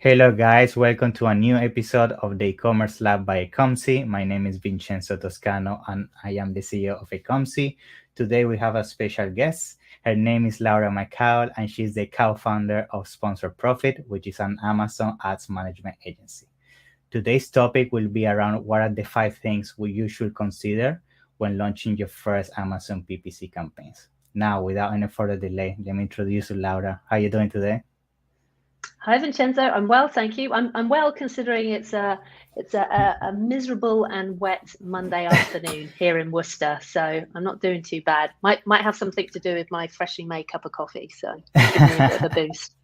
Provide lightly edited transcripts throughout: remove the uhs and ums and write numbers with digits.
Hello, guys. Welcome to a new episode of the e-commerce lab by 𝐒𝐈𝐊𝐄. My name is Vincenzo Toscano, and I am the CEO of 𝐒𝐈𝐊𝐄. Today, we have a special guest. Her name is Laura McCaul, and she's the co-founder of Sponsor Profit, which is an Amazon ads management agency. Today's topic will be around what are the 5 things you should consider when launching your first Amazon PPC campaigns. Now, without any further delay, let me introduce you, Laura. How are you doing today? Hi Vincenzo, I'm well, thank you. I'm well considering it's a miserable and wet Monday afternoon here in Worcester, so I'm not doing too bad. Might have something to do with my freshly made cup of coffee, so give me a bit of a boost.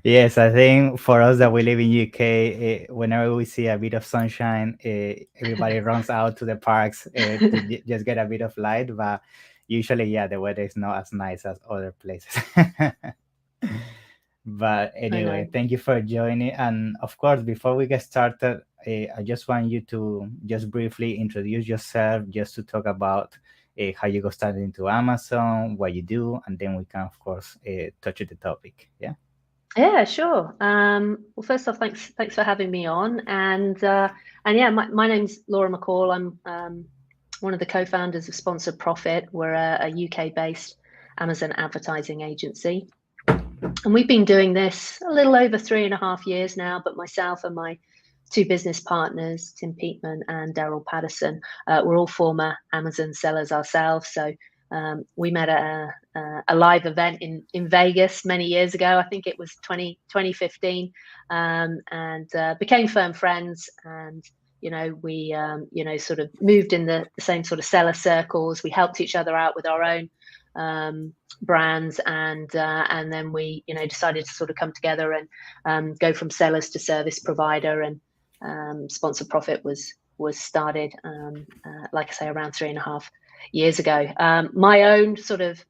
Yes, I think for us that we live in UK, whenever we see a bit of sunshine, everybody runs out to the parks to just get a bit of light. But usually, yeah, the weather is not as nice as other places. But I anyway, know. thank you for joining. And of course, before we get started, I just want you to just briefly introduce yourself, just to talk about how you got started into Amazon, what you do, and then we can, of course, touch the topic. Yeah. Yeah, sure. Well, first off, thanks for having me on, and yeah, my name's Laura McCaul. I'm one of the co-founders of Sponsor Profit. We're a UK-based Amazon advertising agency. And we've been doing this a little over 3.5 years now, but myself and my two business partners, Tim Peatman and Daryl Patterson, we're all former Amazon sellers ourselves. So we met at a live event in Vegas many years ago. I think it was 2015, and became firm friends. And we sort of moved in the same sort of seller circles. We helped each other out with our own brands, and then we decided to sort of come together and go from sellers to service provider. And Sponsor Profit was started, like I say, around 3.5 years ago. My own sort of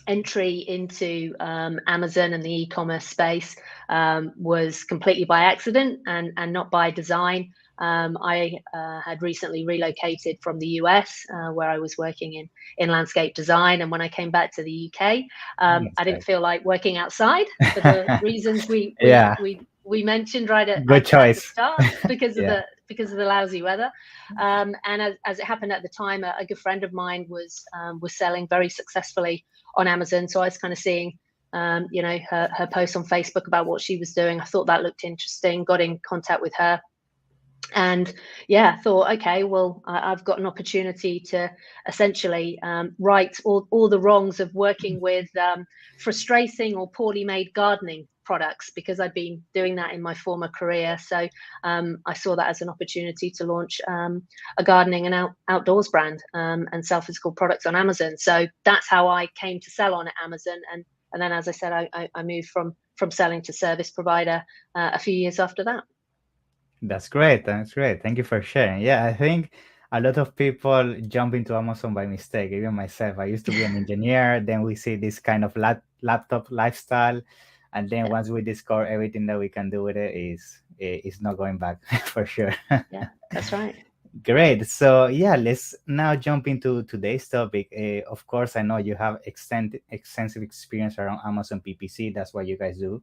entry into Amazon and the e-commerce space was completely by accident and not by design. I had recently relocated from the US, where I was working in landscape design. And when I came back to the UK, I didn't feel like working outside for the reasons Yeah. we mentioned right Good at the choice. start, because of Yeah. the lousy weather. And as it happened at the time, a good friend of mine was selling very successfully on Amazon. So I was kind of seeing her posts on Facebook about what she was doing. I thought that looked interesting, got in contact with her. And yeah, thought, okay, well, I've got an opportunity to essentially right all the wrongs of working with frustrating or poorly made gardening products, because I'd been doing that in my former career. So I saw that as an opportunity to launch a gardening and outdoors brand and sell physical products on Amazon. So that's how I came to sell on Amazon. And then, as I said, I moved from selling to service provider a few years after that. That's great. That's great. Thank you for sharing. Yeah, I think a lot of people jump into Amazon by mistake. Even myself, I used to be an engineer. Then we see this kind of laptop lifestyle, and then Yeah. once we discover everything that we can do with it, is not going back for sure. Yeah, that's right. Great. So yeah, let's now jump into today's topic. Of course, I know you have extensive experience around Amazon PPC. That's what you guys do.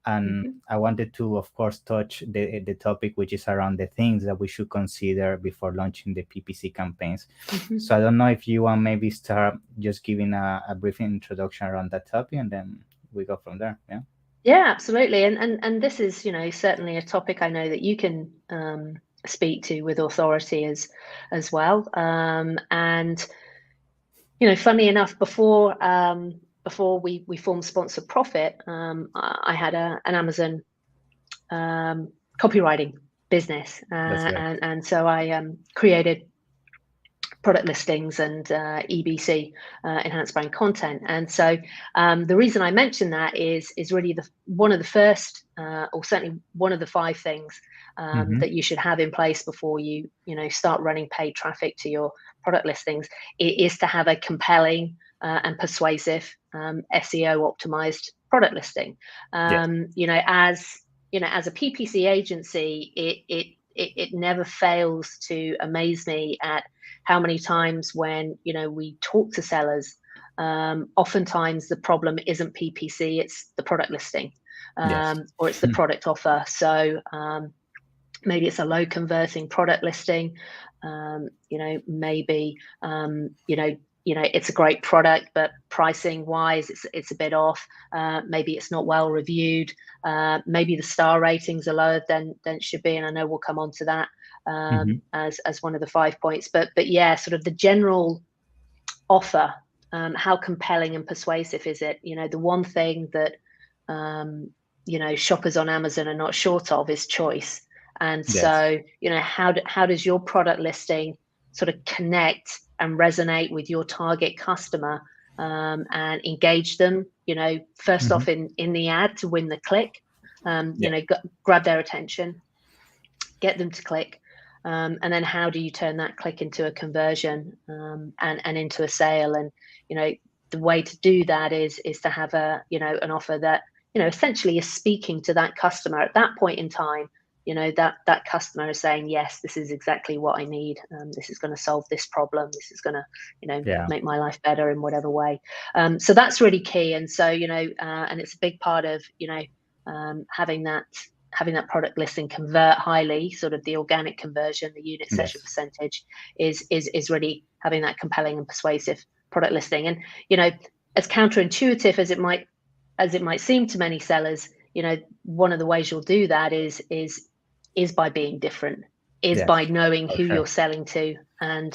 And Mm-hmm. I wanted to, of course, touch the topic, which is around the things that we should consider before launching the PPC campaigns. Mm-hmm. So I don't know if you want maybe start just giving a brief introduction around that topic, and then we go from there. Yeah. Yeah, absolutely. And this is, certainly a topic I know that you can speak to with authority as well. And funny enough, before we formed Sponsor Profit, I had an Amazon copywriting business, That's great. and so I created product listings and EBC, enhanced brand content. And so the reason I mention that is really one of the first, or certainly one of the 5 things that you should have in place before you start running paid traffic to your product listings, is to have a compelling and persuasive SEO optimized product listing. Yes. As a PPC agency, it never fails to amaze me at how many times when we talk to sellers, oftentimes the problem isn't PPC, it's the product listing. Yes. or it's the product offer. So maybe it's a low converting product listing. Maybe it's a great product, but pricing wise, it's a bit off. Maybe it's not well reviewed. Maybe the star ratings are lower than it should be, and I know we'll come on to that as one of the 5 points. But yeah, sort of the general offer. How compelling and persuasive is it? The one thing that shoppers on Amazon are not short of is choice. And Yes. so, how does your product listing sort of connect and resonate with your target customer, and engage them, first off in the ad to win the click, grab their attention, get them to click. And then how do you turn that click into a conversion, and into a sale? And, the way to do that is to have an offer that, essentially is speaking to that customer at that point in time. That customer is saying, yes, this is exactly what I need. This is going to solve this problem. This is going to, make my life better in whatever way. So that's really key. And so, and it's a big part of, having that product listing convert highly, sort of the organic conversion, the unit session percentage is really having that compelling and persuasive product listing. And, as counterintuitive as it might seem to many sellers, one of the ways you'll do that is by being different, by knowing who you're selling to, and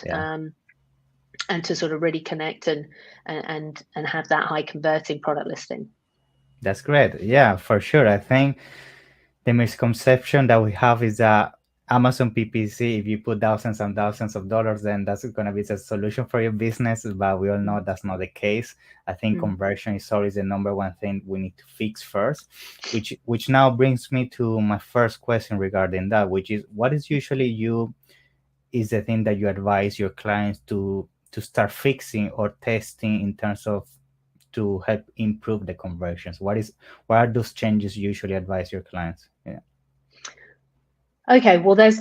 to sort of really connect and have that high converting product listing. That's great. Yeah, for sure. I think the misconception that we have is that Amazon PPC, if you put thousands and thousands of dollars, then that's going to be the solution for your business. But we all know that's not the case. I think conversion is always the number one thing we need to fix first, which now brings me to my first question regarding that, which is, what is usually is the thing that you advise your clients to start fixing or testing in terms of to help improve the conversions? What are those changes you usually advise your clients? Yeah. Okay, well, there's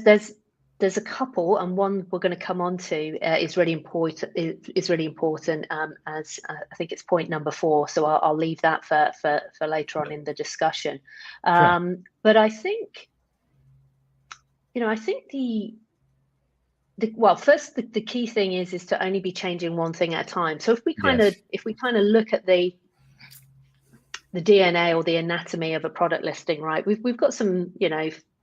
a couple, and one we're going to come on to is really important. Is really important, as I think it's point number 4. So I'll leave that for later on in the discussion. Sure. But I think, I think first the key thing is to only be changing one thing at a time. So if we kind of look at the DNA or the anatomy of a product listing, right? We've got some,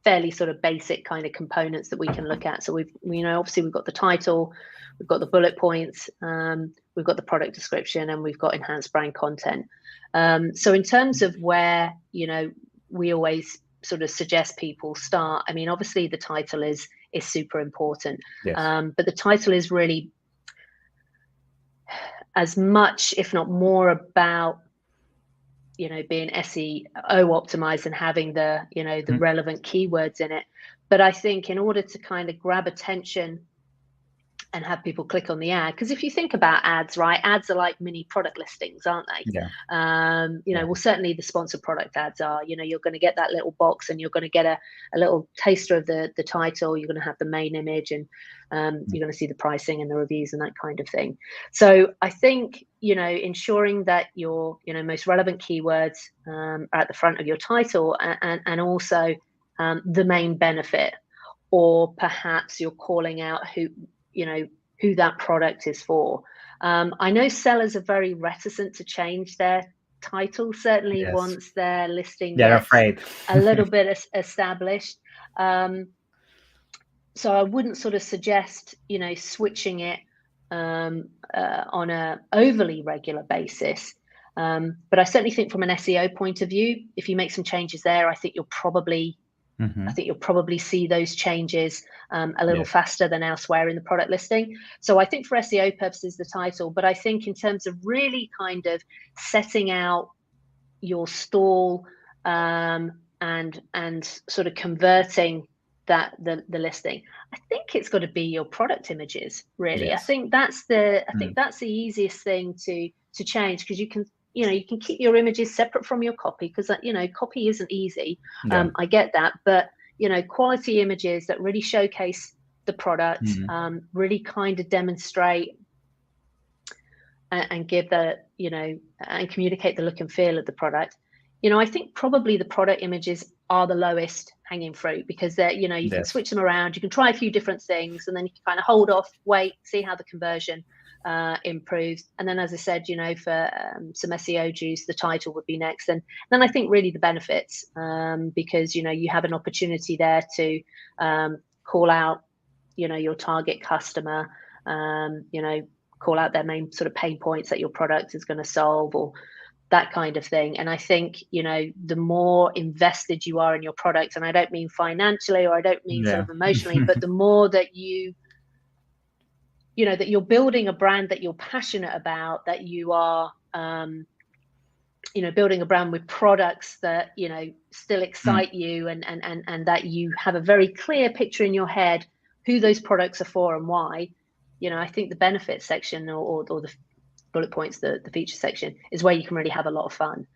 fairly sort of basic kind of components that we can look at. So obviously we've got the title, we've got the bullet points, we've got the product description, and we've got enhanced brand content. So in terms of where, we always sort of suggest people start, I mean, obviously the title is super important. Yes. But the title is really as much, if not more, about being SEO optimized and having the the relevant keywords in it. But I think in order to kind of grab attention and have people click on the ad, because if you think about ads, right, ads are like mini product listings, aren't they? Yeah. Well, certainly the sponsored product ads are. You're going to get that little box, and you're going to get a little taster of the title. You're going to have the main image, and you're going to see the pricing and the reviews and that kind of thing. So I think ensuring that your most relevant keywords are at the front of your title, and also the main benefit, or perhaps you're calling out who that product is for. I know sellers are very reticent to change their title, certainly once their listing They're gets afraid. a little bit established. So I wouldn't sort of suggest, switching it on a overly regular basis. But I certainly think from an SEO point of view, if you make some changes there, I think you'll probably see those changes a little faster than elsewhere in the product listing. So I think for SEO purposes, the title, but I think in terms of really kind of setting out your stall, and sort of converting the listing, I think it's got to be your product images, really. I think that's the easiest thing to change, because you can keep your images separate from your copy, because copy isn't easy. I get that, but quality images that really showcase the product, really kind of demonstrate and give the and communicate the look and feel of the product. I think probably the product images are the lowest hanging fruit, because they're, you can switch them around, you can try a few different things, and then you can kind of hold off, wait, see how the conversion improves. And then, as I said, for some SEO juice, the title would be next. And then I think really the benefits, because, you have an opportunity there to call out, your target customer, call out their main sort of pain points that your product is going to solve, or that kind of thing. And I think, the more invested you are in your product, and I don't mean financially, or I don't mean sort of emotionally, but the more that that you're building a brand that you're passionate about, that you are, building a brand with products that, still excite you, and that you have a very clear picture in your head who those products are for and why. I think the benefits section, or the bullet points, the feature section, is where you can really have a lot of fun.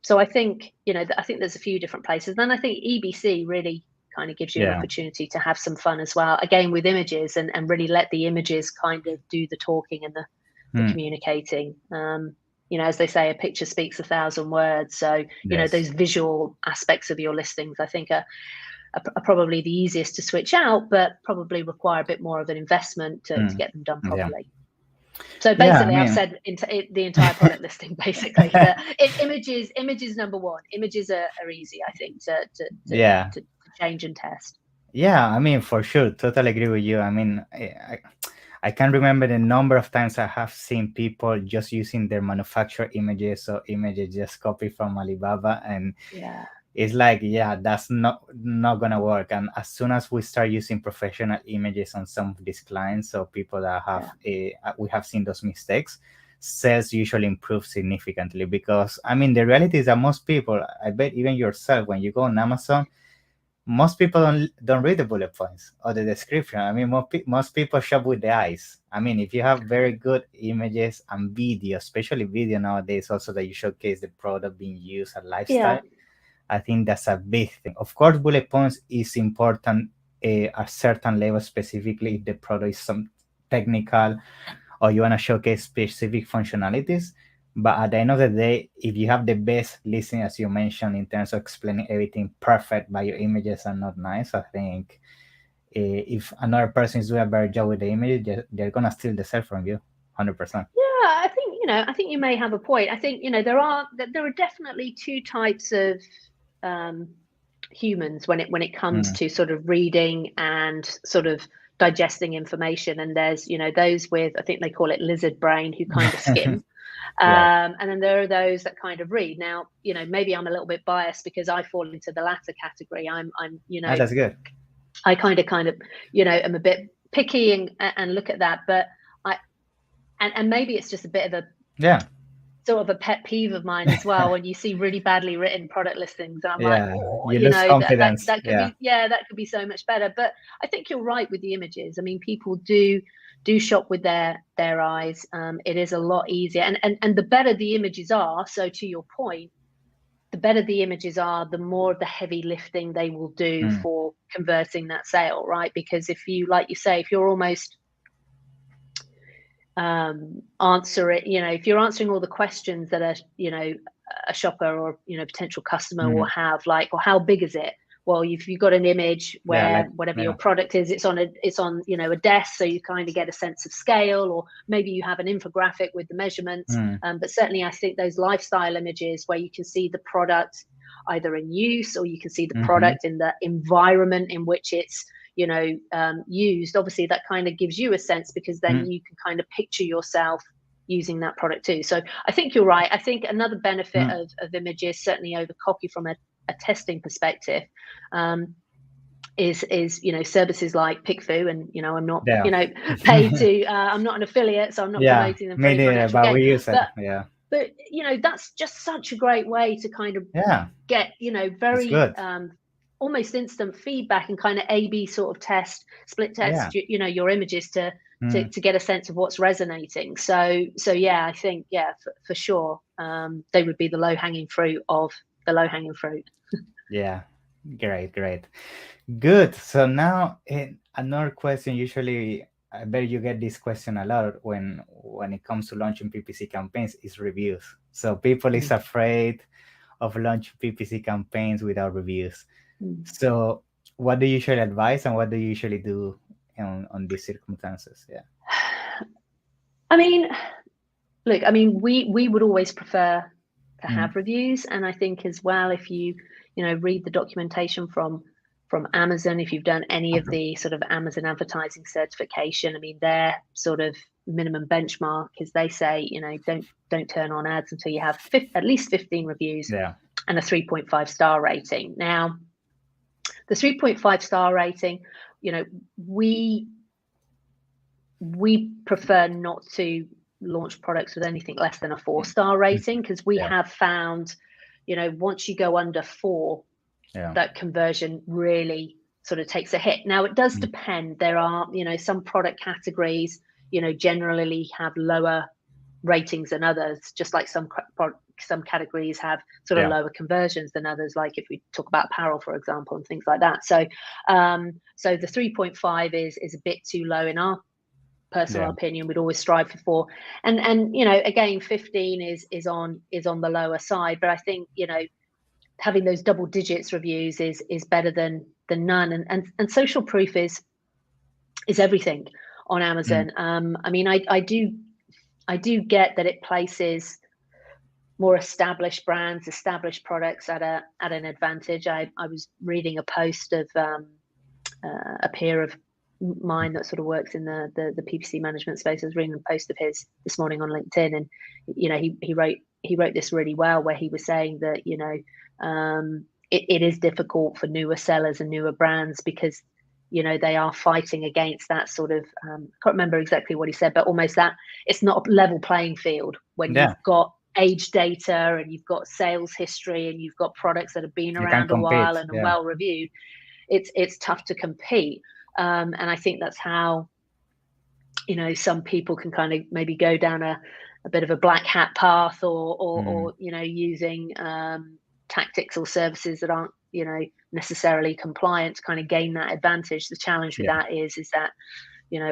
So I think, I think there's a few different places. Then I think EBC really kind of gives you an opportunity to have some fun as well, again with images, and really let the images kind of do the talking and the communicating. As they say, a picture speaks 1,000 words. So, those visual aspects of your listings, I think are probably the easiest to switch out, but probably require a bit more of an investment to get them done properly. So basically, I've said the entire product listing, basically. Images number one. Images are easy, I think, to change and test. Yeah, for sure. Totally agree with you. I can't remember the number of times I have seen people just using their manufacturer images, or images just copied from Alibaba, and it's like, that's not gonna work. And as soon as we start using professional images on some of these clients, so people that have we have seen those mistakes, sales usually improve significantly. Because the reality is that most people, I bet even yourself, when you go on Amazon, most people don't read the bullet points or the description. Most people shop with the eyes. If you have very good images and video, especially video nowadays, also that you showcase the product being used and lifestyle, I think that's a big thing. Of course, bullet points is important at a certain level, specifically if the product is some technical or you want to showcase specific functionalities. But at the end of the day, if you have the best listing, as you mentioned, in terms of explaining everything perfect, but your images are not nice, I think if another person is doing a better job with the image, they're gonna steal the sale from you, 100%. I think you may have a point. I think there are definitely two types of humans when it comes to sort of reading and sort of digesting information. And there's those with, I think they call it lizard brain, who kind of skim. And then there are those that kind of read. Now, maybe I'm a little bit biased because I fall into the latter category. I'm that's good. I kind of am a bit picky and look at that, but and maybe it's just a bit of a sort of a pet peeve of mine as well, when you see really badly written product listings, and I'm like, you lose confidence. That could be so much better. But I think you're right with the images. People do shop with their eyes. It is a lot easier, and the better the images are, so to your point, the better the images are, the more of the heavy lifting they will do for converting that sale, right? Because if you, like you say, if you're almost if you're answering all the questions that a shopper or potential customer will have, like, or how big is it? Well, if you've got an image where whatever your product is, it's on a desk, so you kind of get a sense of scale, or maybe you have an infographic with the measurements. But certainly, I think those lifestyle images where you can see the product either in use, or you can see the product in the environment in which it's used. Obviously, that kind of gives you a sense, because then you can kind of picture yourself using that product too. So I think you're right. I think another benefit of images, certainly over copy from a testing perspective, is services like PickFu, and I'm not paid to I'm not an affiliate, so I'm not promoting them for any financial gain. We use it. But that's just such a great way to kind of get very almost instant feedback, and kind of A/B sort of split test your images to get a sense of what's resonating. So I think for sure they would be the low-hanging fruit of the low-hanging fruit. Great, good. So now another question. Usually I bet you get this question a lot when it comes to launching PPC campaigns, is reviews. So people is afraid of launching PPC campaigns without reviews. Mm. So what do you usually advise, and what do you usually do on these circumstances? Yeah. I mean, look, I mean, we would always prefer to have reviews, and I think as well, if you read the documentation from Amazon, if you've done any of the sort of Amazon advertising certification, I mean, their sort of minimum benchmark is they say, don't turn on ads until you have at least 15 reviews and a 3.5 star rating. Now, the 3.5 star rating, we prefer not to launch products with anything less than a 4-star rating, because we have found, once you go under 4, that conversion really sort of takes a hit. Now, it does depend. There are, some product categories, generally have lower ratings than others, just like some categories have sort of lower conversions than others, like if we talk about apparel, for example, and things like that. So so the 3.5 is a bit too low in our personal opinion. We'd always strive for 4, and again, 15 is on the lower side, but I think having those double digits reviews is better than none, and social proof is everything on Amazon. I mean, I do get that it places more established brands, established products at an advantage. I was reading a post of a peer of mine that sort of works in the PPC management space. I was reading a post of his this morning on LinkedIn, and he wrote this really well, where he was saying that it is difficult for newer sellers and newer brands, because they are fighting against that sort of I can't remember exactly what he said, but almost that it's not a level playing field when you've got age data and you've got sales history and you've got products that have been around a while and are well reviewed. It's tough to compete. And I think that's how, some people can kind of maybe go down a bit of a black hat path, or using tactics or services that aren't, necessarily compliant to kind of gain that advantage. The challenge with that is that,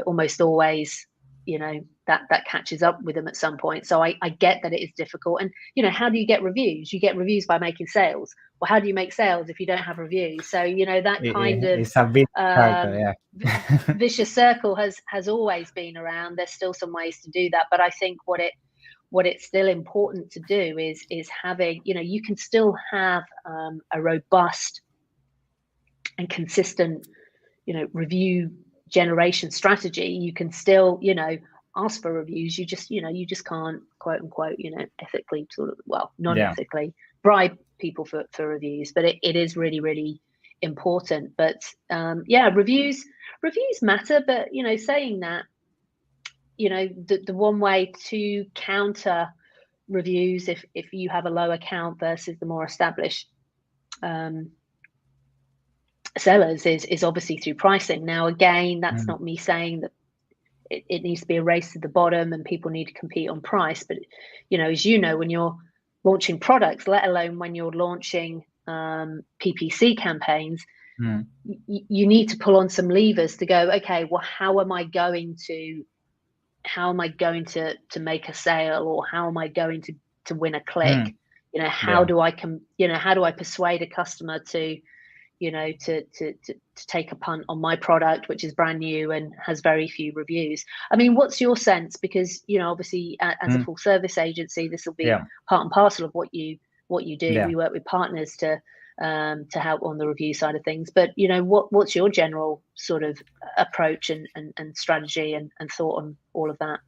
almost always, that catches up with them at some point. So I get that it is difficult. And, how do you get reviews? You get reviews by making sales. Well, how do you make sales if you don't have reviews? So, that kind of it's a bit vicious circle has always been around. There's still some ways to do that. But I think what it's still important to do is having, you can still have a robust and consistent, review generation strategy. You can still, ask for reviews. You just can't, quote unquote, ethically sort of, well, non-ethically bribe people for reviews. But it is really, really important. But reviews matter. But, saying that, the one way to counter reviews, if you have a low account versus the more established sellers, is obviously through pricing. Now, again, that's not me saying that it needs to be a race to the bottom and people need to compete on price. But, as when you're launching products, let alone when you're launching PPC campaigns, you need to pull on some levers to go, okay, well, how am I going to make a sale, or how am I going to win a click? How do I persuade a customer to take a punt on my product, which is brand new and has very few reviews? I mean, what's your sense? Because, obviously as a full service agency, this will be part and parcel of what you do. We work with partners to help on the review side of things. But, what's your general sort of approach and strategy and thought on all of that?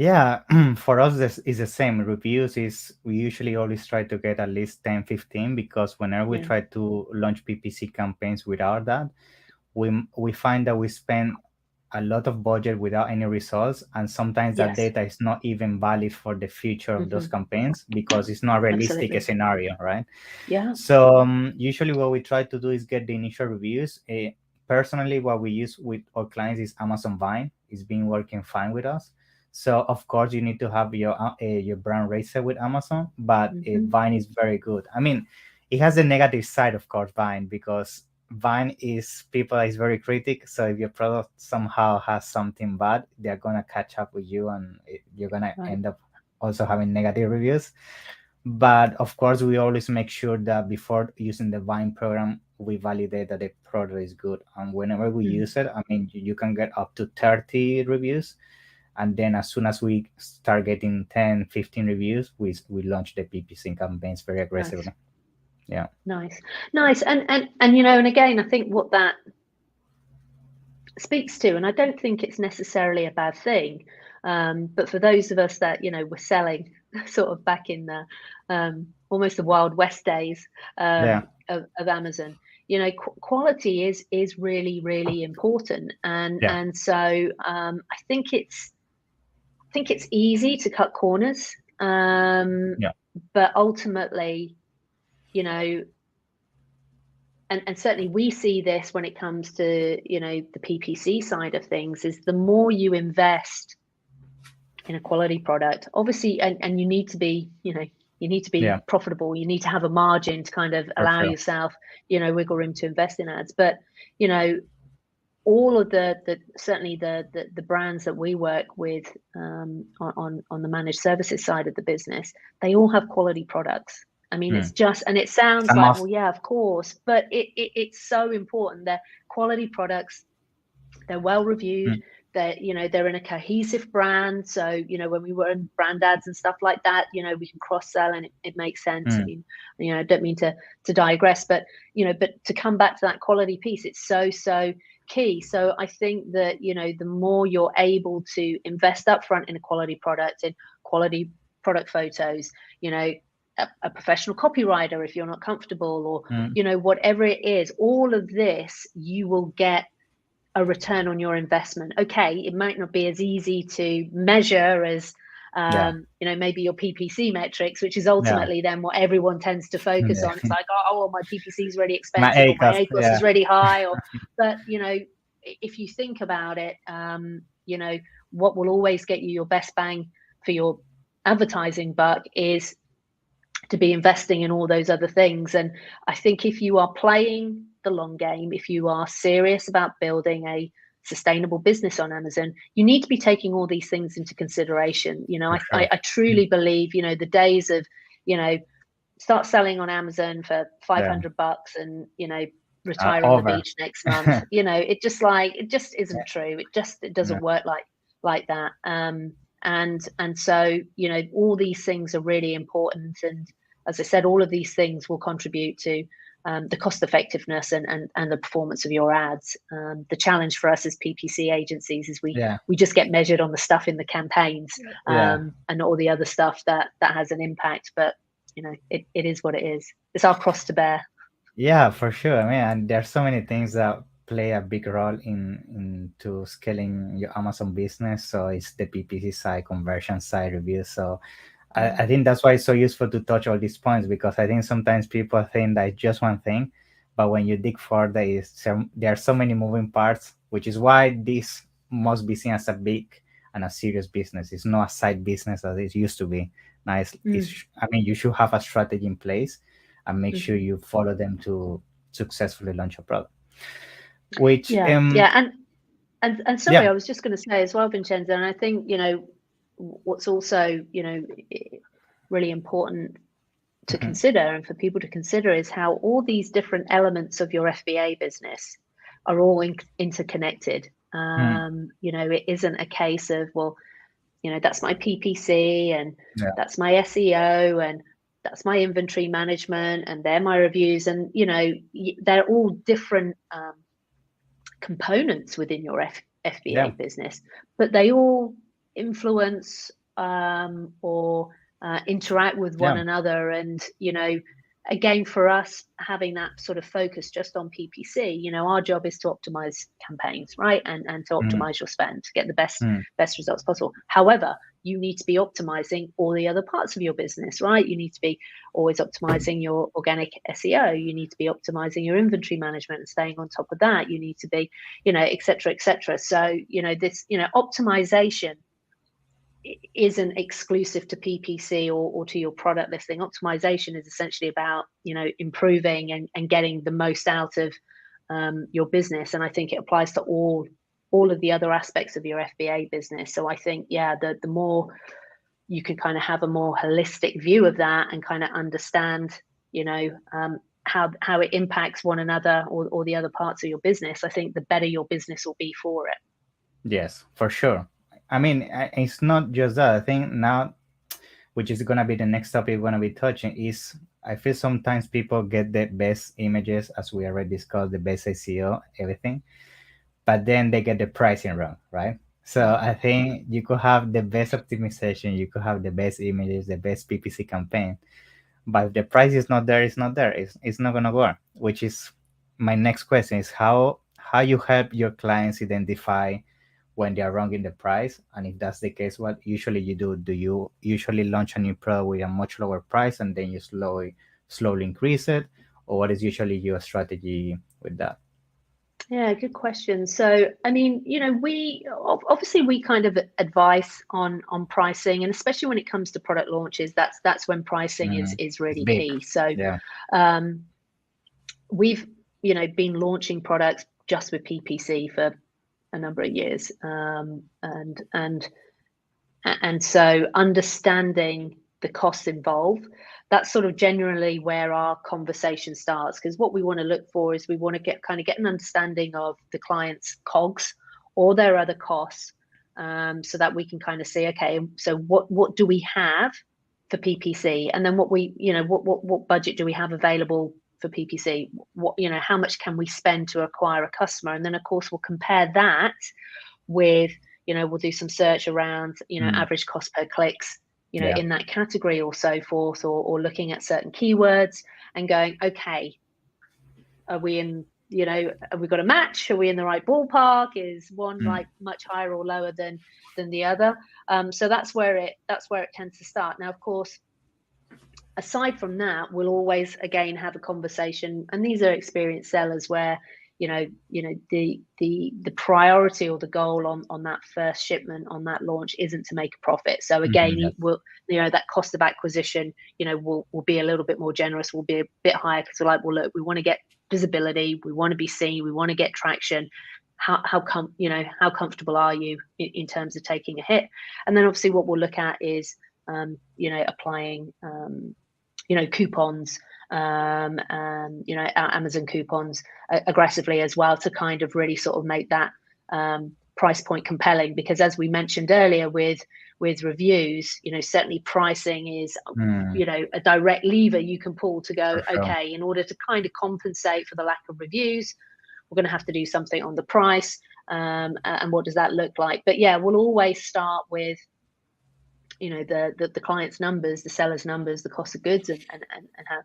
Yeah, for us, this is the same. Reviews we usually always try to get at least 10, 15, because whenever we try to launch PPC campaigns without that, we find that we spend a lot of budget without any results, and sometimes that data is not even valid for the future of those campaigns, because it's not a realistic scenario, right? So usually what we try to do is get the initial reviews. Personally, what we use with our clients is Amazon Vine. It's been working fine with us. So of course you need to have your brand raised with Amazon, but Vine is very good. I mean, it has the negative side, of course, Vine, because Vine is very critic. So if your product somehow has something bad, they're gonna catch up with you, and you're gonna end up also having negative reviews. But of course, we always make sure that before using the buying program, we validate that the product is good. And whenever we use it, I mean, you can get up to 30 reviews. And then as soon as we start getting 10, 15 reviews, we launch the PPC campaigns very aggressively. Nice. Yeah. Nice. And you know, and again, I think what that speaks to, and I don't think it's necessarily a bad thing, but for those of us that, you know, were selling sort of back in the almost the Wild West days of Amazon, you know, quality is really, really important. And so I think it's easy to cut corners, but ultimately, you know, and certainly we see this when it comes to, you know, the PPC side of things, is the more you invest in a quality product, obviously, and you need to be, you know, you need to be profitable. You need to have a margin to kind of allow yourself, you know, wiggle room to invest in ads. But, you know, all of the certainly the brands that we work with on the managed services side of the business, they all have quality products. I mean, it's just, and it sounds like, well, yeah, of course, but it's so important. They're quality products. They're well reviewed. They're, you know, they're in a cohesive brand. So, you know, when we were in brand ads and stuff like that, you know, we can cross sell and it makes sense. I mean, you know, I don't mean to digress, but, you know, but to come back to that quality piece, it's so key. So I think that, you know, the more you're able to invest upfront in a quality product, in quality product photos, you know, a professional copywriter if you're not comfortable, or you know, whatever it is, all of this, you will get a return on your investment. Okay, it might not be as easy to measure as you know, maybe your PPC metrics, which is ultimately then what everyone tends to focus on. It's like, oh, well, my PPC is really expensive, or my ACOS is really high, or but you know, if you think about it, you know, what will always get you your best bang for your advertising buck is to be investing in all those other things. And I think if you are playing the long game, if you are serious about building a sustainable business on Amazon, you need to be taking all these things into consideration. You know, I truly believe, you know, the days of, you know, start selling on Amazon for $500 and, you know, retire on the beach next month. You know, it just isn't true. It doesn't work like that. And so, you know, all these things are really important. And as I said, all of these things will contribute to the cost effectiveness and the performance of your ads. The challenge for us as PPC agencies is we just get measured on the stuff in the campaigns and all the other stuff that has an impact. But, you know, it is what it is. It's our cross to bear. Yeah, for sure. I mean, and there are so many things that play a big role into scaling your Amazon business. So it's the PPC side, conversion side, reviews. So I think that's why it's so useful to touch all these points, because I think sometimes people think that it's just one thing, but when you dig further, there are so many moving parts, which is why this must be seen as a big and a serious business. It's not a side business as it used to be. Now, I mean, you should have a strategy in place and make sure you follow them to successfully launch a product. Which and sorry, I was just going to say as well, Vincenzo, and I think, you know, what's also, you know, really important to consider and for people to consider is how all these different elements of your FBA business are all interconnected. You know, it isn't a case of, well, you know, that's my PPC and that's my SEO and that's my inventory management and they're my reviews. And, you know, they're all different components within your FBA business, but they all influence or interact with one another. And, you know, again, for us, having that sort of focus just on PPC, you know, our job is to optimize campaigns, right? And to optimize your spend to get the best results possible. However, you need to be optimizing all the other parts of your business, right? You need to be always optimizing your organic SEO. You need to be optimizing your inventory management and staying on top of that. You need to be, you know, et cetera, et cetera. So, you know, this, you know, optimization isn't exclusive to PPC or to your product listing. Optimization is essentially about, you know, improving and getting the most out of your business. And I think it applies to all of the other aspects of your FBA business. So I think, the more you can kind of have a more holistic view of that and kind of understand, how it impacts one another or the other parts of your business. I think the better your business will be for it. Yes, for sure. I mean, it's not just that. I think now, which is gonna be the next topic we're gonna be touching, is I feel sometimes people get the best images, as we already discussed, the best SEO, everything, but then they get the pricing wrong, right? So I think you could have the best optimization, you could have the best images, the best PPC campaign, but if the price is not there, it's not there. It's not gonna work. Which is my next question: is how you help your clients identify when they are wrong in the price, and if that's the case, what usually you do? Do you usually launch a new product with a much lower price and then you slowly increase it, or what is usually your strategy with that? Yeah, good question. So, I mean, we kind of advise on pricing, and especially when it comes to product launches, that's when pricing is really Big. key. So, Yeah. We've been launching products just with PPC for a number of years, and so understanding the costs involved, that's sort of generally where our conversation starts, because what we want to look for is we want to get an understanding of the client's COGS or their other costs, so that we can kind of see, okay, so what do we have for PPC, and then what budget do we have available for PPC, how much can we spend to acquire a customer, and then of course we'll compare that with, we'll do some search around, average cost per clicks, in that category or so forth, or looking at certain keywords and going, okay, are we in, have we got a match? Are we in the right ballpark? Is one like much higher or lower than the other? So that's where it tends to start. Now, of course, aside from that, we'll always again have a conversation, and these are experienced sellers where the priority or the goal on that first shipment, on that launch, isn't to make a profit. So again, we'll, that cost of acquisition, will be a little bit more generous, will be a bit higher, because we're like, well, look, we want to get visibility, we want to be seen, we want to get traction. How comfortable are you in terms of taking a hit? And then obviously what we'll look at is applying coupons, our Amazon coupons aggressively as well, to kind of really sort of make that price point compelling, because as we mentioned earlier with reviews, certainly pricing is a direct lever you can pull to go, okay, in order to kind of compensate for the lack of reviews, we're going to have to do something on the price, and what does that look like? But yeah, we'll always start with the client's numbers, the seller's numbers, the cost of goods, and how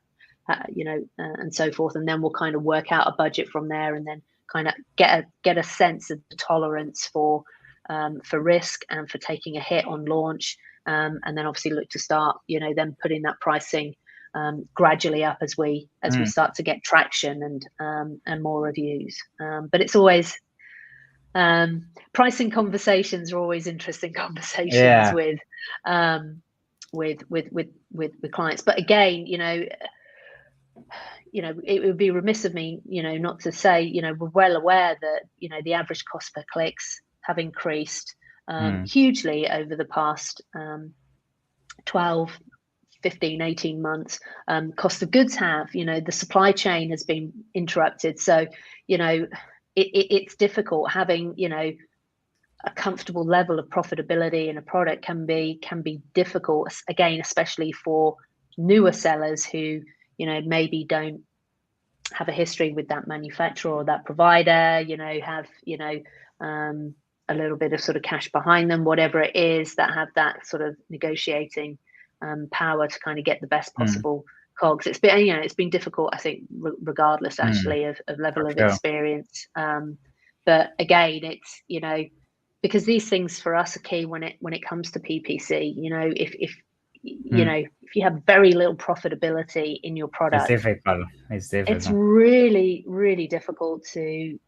and so forth, and then we'll kind of work out a budget from there, and then kind of get a sense of the tolerance for risk and for taking a hit on launch, and then obviously look to start then putting that pricing gradually up as we start to get traction and more reviews. But it's always pricing conversations are always interesting conversations with clients. But again, it would be remiss of me, not to say, we're well aware that, the average cost per clicks have increased hugely over the past 12, 15, 18 months. Cost of goods have, the supply chain has been interrupted. So, it's difficult having, a comfortable level of profitability in a product can be difficult, again, especially for newer sellers who, maybe don't have a history with that manufacturer or that provider, have, a little bit of sort of cash behind them, whatever it is, that have that sort of negotiating power to kind of get the best possible COGS. It's been difficult, I think, regardless actually of level of experience. But again, it's, because these things for us are key when it comes to PPC. If you have very little profitability in your product, it's difficult. It's really, really difficult to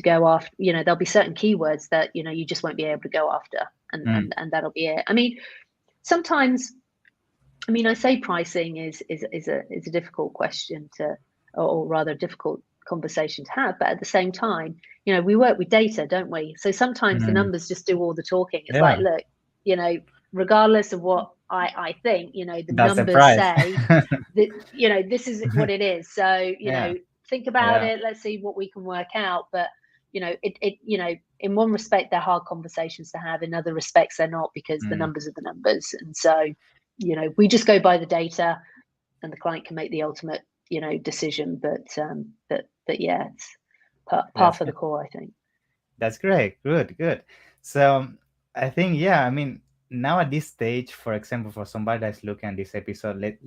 go after. There'll be certain keywords that you just won't be able to go after, and that'll be it. I mean, sometimes, I say pricing is a difficult question or rather a difficult conversation to have, but at the same time, we work with data, don't we? So sometimes the numbers just do all the talking. It's like, look, regardless of what I think, you know, the That's the numbers price. say that, you know, this is what it is. So, you know, think about it. Let's see what we can work out. But, you know, you know, in one respect, they're hard conversations to have. In other respects, they're not, because the numbers are the numbers. And so, you know, we just go by the data, and the client can make the ultimate, you know, decision. But yeah, it's par for the core, I think. That's great. Good. So I think, yeah, I mean, now at this stage, for example, for somebody that's looking at this episode,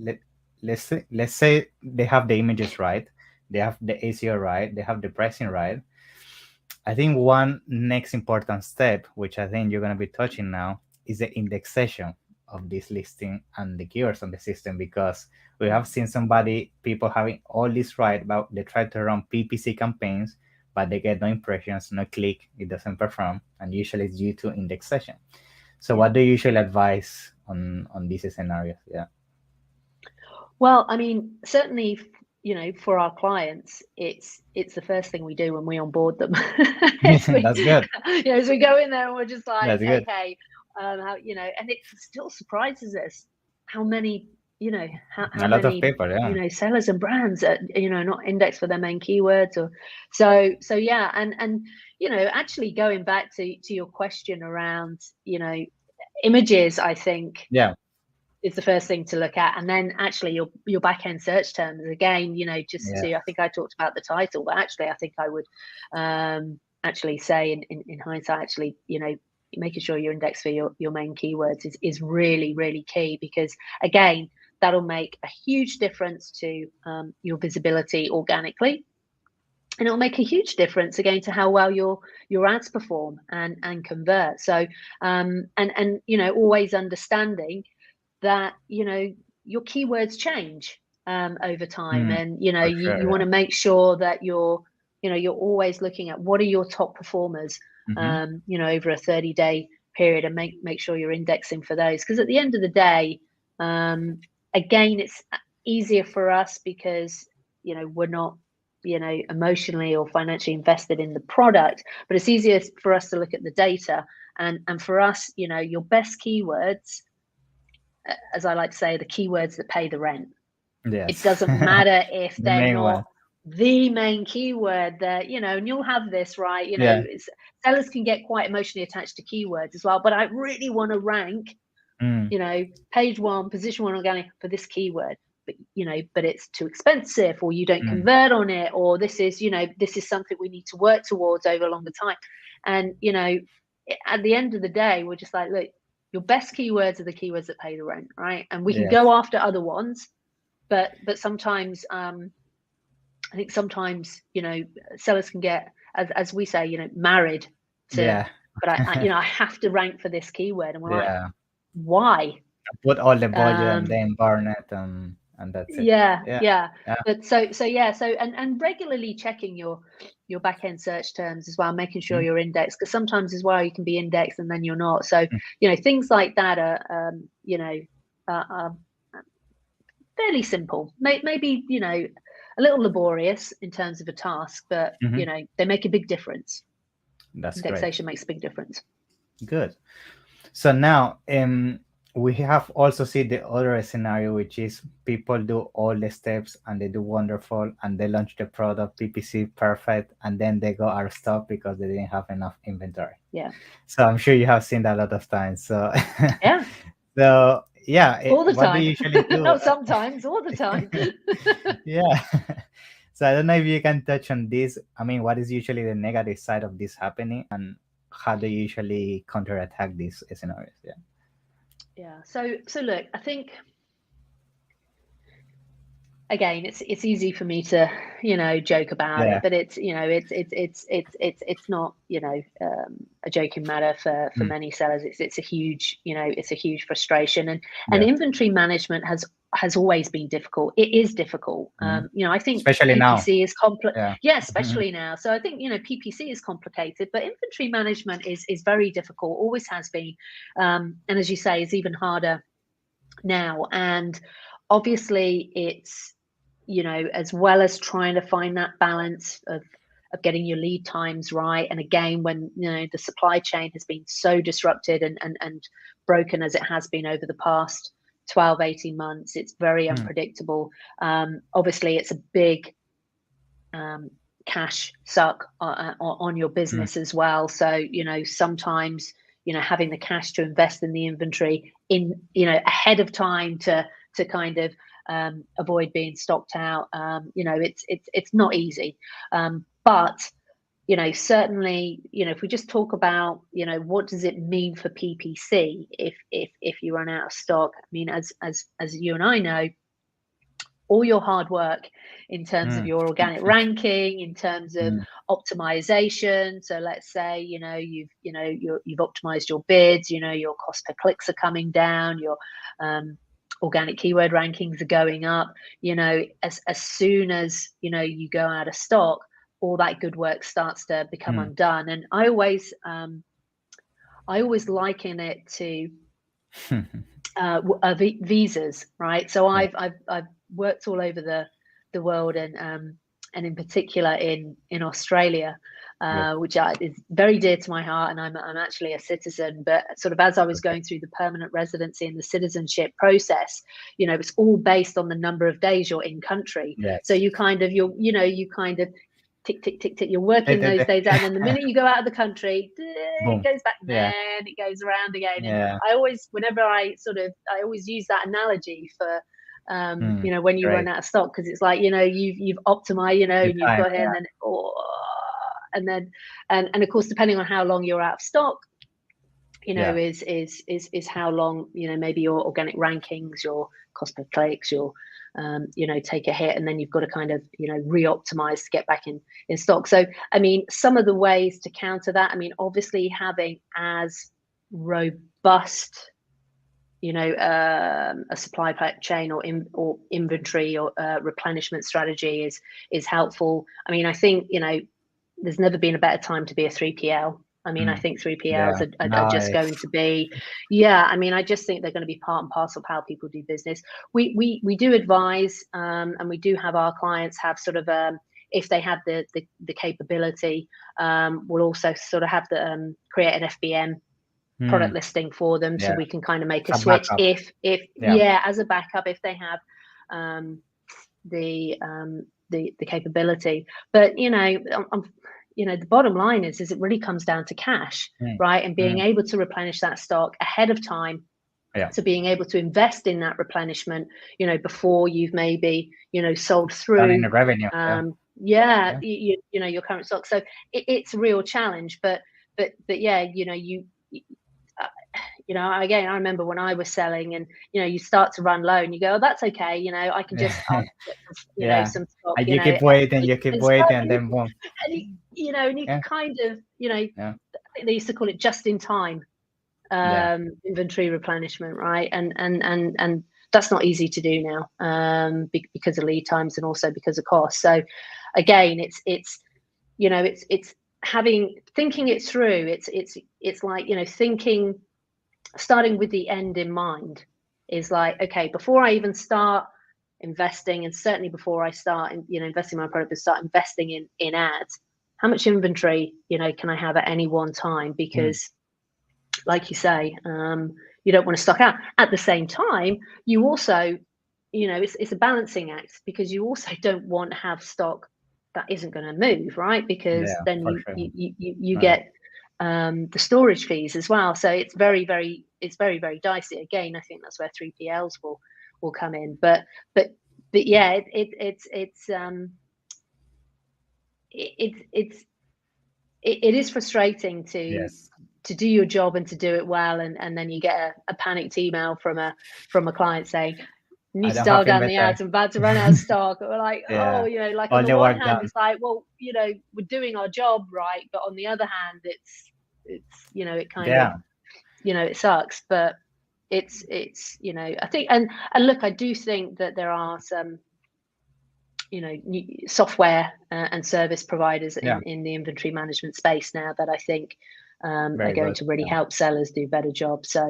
let's say they have the images right, they have the SEO right, they have the pricing right. I think one next important step, which I think you're going to be touching now, is the indexation of this listing and the keywords on the system, because we have seen people having all this right, but they try to run PPC campaigns, but they get no impressions, no click, it doesn't perform, and usually it's due to indexation. So what do you usually advise on these scenarios? Yeah. Well, I mean, certainly, you know, for our clients, it's the first thing we do when we onboard them. That's good. You know, as we go in there and we're just like, That's good. okay, how, you know, and it still surprises us how many, you know, how a lot many of people, you know, sellers and brands that, you know, not indexed for their main keywords, or so yeah. And you know, actually going back to your question around, you know, images, I think is the first thing to look at, and then actually your back end search terms again. You know, just to, I think I talked about the title, but actually I think I would actually say in hindsight, actually, you know, making sure you're indexed for your main keywords is really, really key, because again, that'll make a huge difference to your visibility organically, and it'll make a huge difference again to how well your ads perform and convert. So and you know, always understanding that, you know, your keywords change over time, and you know, you want to make sure that you're always looking at what are your top performers, you know, over a 30-day period, and make sure you're indexing for those, because at the end of the day, again, it's easier for us because, you know, we're not, you know, emotionally or financially invested in the product, but it's easier for us to look at the data, and for us, you know, your best keywords, as I like to say, the keywords that pay the rent. It doesn't matter if they're not the main keyword that, you know, and you'll have this, right? You know, sellers can get quite emotionally attached to keywords as well, but I really want to rank, you know, page 1, position 1 organic for this keyword, but, you know, but it's too expensive, or you don't convert on it, or this is, you know, this is something we need to work towards over a longer time. And, you know, at the end of the day, we're just like, look, your best keywords are the keywords that pay the rent, right? And we can go after other ones, but sometimes I think sometimes, you know, sellers can get, as we say, you know, married to, but I you know, I have to rank for this keyword, and we're like, why? Put all the volume, then burn it, and that's it. But so and regularly checking your back end search terms as well, making sure you're indexed, because sometimes as well you can be indexed and then you're not. So you know, things like that are you know, are fairly simple. Maybe, you know, a little laborious in terms of a task, but you know, they make a big difference. That's indexation great. makes a big difference. Good. So now we have also seen the other scenario, which is people do all the steps and they do wonderful, and they launch the product, PPC perfect, and then they go out of stock because they didn't have enough inventory. So I'm sure you have seen that a lot of times. So so all the what time. do you usually do? Not sometimes, all the time. So I don't know if you can touch on this. I mean, what is usually the negative side of this happening, and how do you usually counterattack these scenarios? So look, I think again, it's easy for me to, you know, joke about it, but it's, you know, it's not, you know, a joking matter for many sellers. It's a huge, you know, it's a huge frustration, and inventory management has always been difficult. It is difficult. You know, I think especially PPC now is especially now. So I think, you know, PPC is complicated, but inventory management is very difficult, always has been. And as you say, it's even harder now. And obviously it's, you know, as well as trying to find that balance of getting your lead times right. And again, when the supply chain has been so disrupted and broken as it has been over the past 12, 18 months, it's very unpredictable. Obviously, it's a big cash suck on your business as well. So sometimes having the cash to invest in the inventory ahead of time to kind of avoid being stocked out, it's not easy. But certainly, if we just talk about what does it mean for PPC if you run out of stock. I mean, as you and I know, all your hard work in terms of your organic ranking, in terms of optimization. So let's say you've optimized your bids, your cost per clicks are coming down, your organic keyword rankings are going up. As soon as you go out of stock, all that good work starts to become undone. And I always liken it to visas, right? So I've worked all over the world, and in particular in Australia, which is very dear to my heart, and I'm actually a citizen. But sort of as I was going through the permanent residency and the citizenship process, it's all based on the number of days you're in country. So you kind of tick, tick, tick, tick. You're working those days out, and then the minute you go out of the country, it goes back, then it goes around again. And I always, whenever I always use that analogy for, when you run out of stock, because it's like, you've optimized, and you've got here, and then, and of course, depending on how long you're out of stock, is how long, maybe your organic rankings, your cost per clicks, your take a hit, and then you've got to kind of re-optimize to get back in stock. So I mean, some of the ways to counter that, I mean, obviously having as robust a supply chain or inventory or replenishment strategy is helpful. I mean, I think there's never been a better time to be a 3PL. I mean, I think 3PLs are just going to be, I mean, I just think they're going to be part and parcel of how people do business. We do advise, and we do have our clients have sort of, if they have the capability, we'll also sort of have the create an FBM product listing for them, so we can kind of make a switch if as a backup, if they have the capability. But the bottom line is it really comes down to cash, right? And being able to replenish that stock ahead of time. So being able to invest in that replenishment, before you've maybe, sold through in the revenue. Your current stock. So it's a real challenge, but again, I remember when I was selling, and you start to run low, and you go, oh, that's okay, I can just some stock, and you keep waiting, and then boom. And you kind of, I think they used to call it just in time inventory replenishment, right? And that's not easy to do now, because of lead times and also because of cost. So again, it's thinking it through. It's like, starting with the end in mind is like, okay, before I even start investing, and certainly before I start investing in my product and start investing in ads, how much inventory can I have at any one time? Because like you say, you don't want to stock out. At the same time, you also it's a balancing act, because you also don't want to have stock that isn't going to move, right? Because then you get the storage fees as well. So it's very, very dicey. Again, I think that's where 3PLs will come in. But yeah, it is frustrating to do your job and to do it well, and then you get a panicked email from a client saying, "Need to dial down the ads. I'm about to run out of stock." Or like, like on the one hand, it's like, well, we're doing our job right, but on the other hand, it's it kind of it sucks. But it's I think, and look, I do think that there are some new software and service providers in the inventory management space now that I think are going to really help sellers do better jobs. So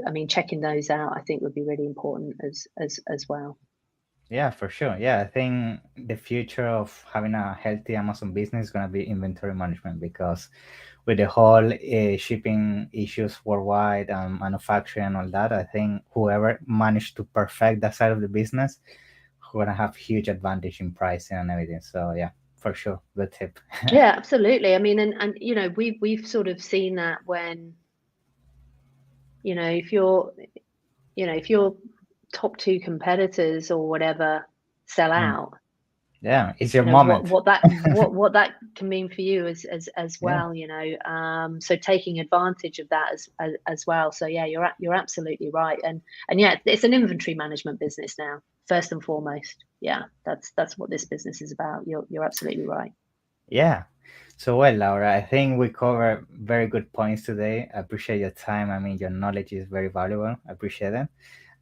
I mean, checking those out, I think, would be really important as well. Yeah, for sure. Yeah, I think the future of having a healthy Amazon business is going to be inventory management, because with the whole shipping issues worldwide and manufacturing and all that, I think whoever managed to perfect that side of the business, we're going to have huge advantage in pricing and everything. So yeah, for sure. Good tip. Yeah, absolutely. I mean, and you know, we've sort of seen that when, you know, if your top two competitors or whatever sell out, Yeah, it's your you know, moment. what that can mean for you as Yeah. well, you know. So taking advantage of that as well. So yeah, you're absolutely right. And yeah, it's an inventory management business now, first and foremost. Yeah, that's what this business is about. You're absolutely right. Yeah. So well, Laura, I think we covered very good points today. I appreciate your time. I mean, your knowledge is very valuable. I appreciate it.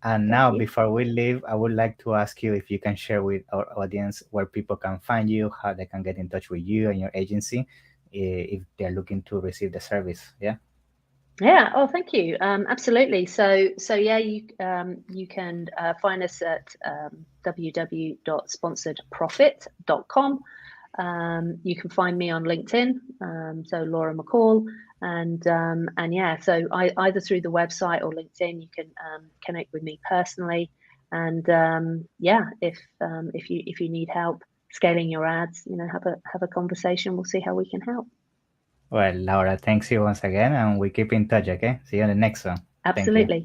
And Thank now, you. before we leave, I would like to ask you if you can share with our audience where people can find you, how they can get in touch with you and your agency, if they're looking to receive the service. Yeah. Yeah. Oh, thank you. Absolutely. So yeah, you can find us at www.sponsoredprofit.com. You can find me on LinkedIn, so Laura McCaul, and yeah, so either through the website or LinkedIn, you can connect with me personally. And yeah, if you need help scaling your ads, you know, have a conversation. We'll see how we can help. Well, Laura, thanks you once again, and we keep in touch. Okay. See you on the next one. Thank you. Absolutely.